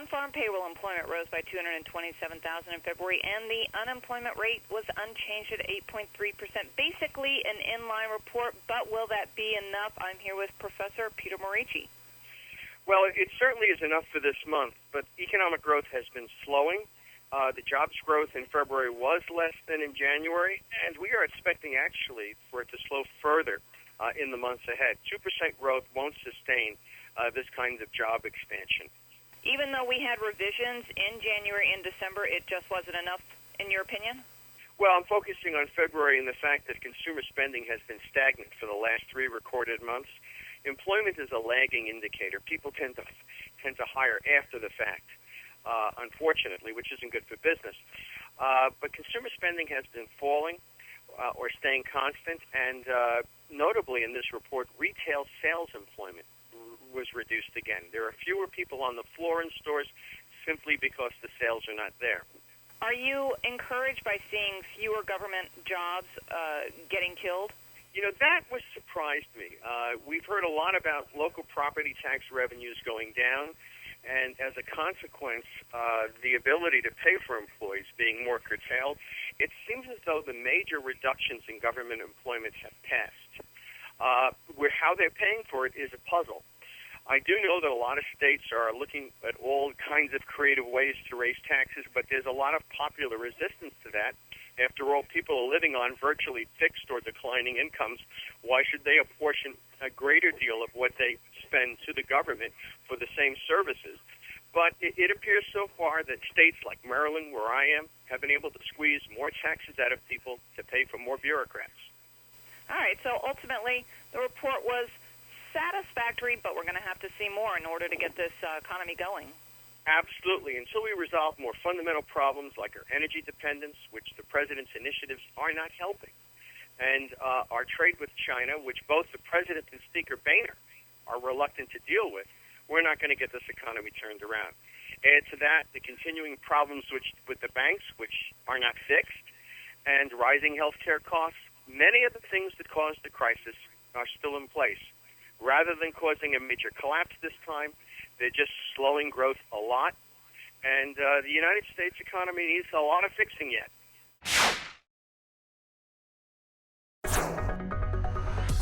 Non-farm payroll employment rose by 227,000 in February, and the unemployment rate was unchanged at 8.3%. Basically an inline report, but will that be enough? I'm here with Professor Peter Morici. Well, it certainly is enough for this month, but economic growth has been slowing. The jobs growth in February was less than in January, and we are expecting actually for it to slow further in the months ahead. 2% growth won't sustain this kind of job expansion. Even though we had revisions in January and December, it just wasn't enough, in your opinion? Well, I'm focusing on February and the fact that consumer spending has been stagnant for the last 3 recorded months. Employment is a lagging indicator. People tend to hire after the fact, unfortunately, which isn't good for business. But consumer spending has been falling or staying constant, and notably in this report, retail sales employment was reduced again. There are fewer people on the floor in stores simply because the sales are not there. Are you encouraged by seeing fewer government jobs getting killed? You know, that was surprised me. We've heard a lot about local property tax revenues going down, and as a consequence, the ability to pay for employees being more curtailed. It seems as though the major reductions in government employment have passed. How they're paying for it is a puzzle. I do know that a lot of states are looking at all kinds of creative ways to raise taxes, but there's a lot of popular resistance to that. After all, people are living on virtually fixed or declining incomes. Why should they apportion a greater deal of what they spend to the government for the same services? But it appears so far that states like Maryland, where I am, have been able to squeeze more taxes out of people to pay for more bureaucrats. All right, so ultimately the report was satisfactory, but we're going to have to see more in order to get this economy going. Absolutely. Until we resolve more fundamental problems like our energy dependence, which the president's initiatives are not helping, and our trade with China, which both the president and Speaker Boehner are reluctant to deal with, we're not going to get this economy turned around. Add to that the continuing problems with the banks, which are not fixed, and rising health care costs. Many of the things that caused the crisis are still in place. Rather than causing a major collapse this time, they're just slowing growth a lot. And the United States economy needs a lot of fixing yet.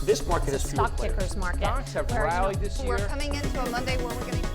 This market is stock pickers market. Stocks have rallied this year. We're coming into a Monday where we're going to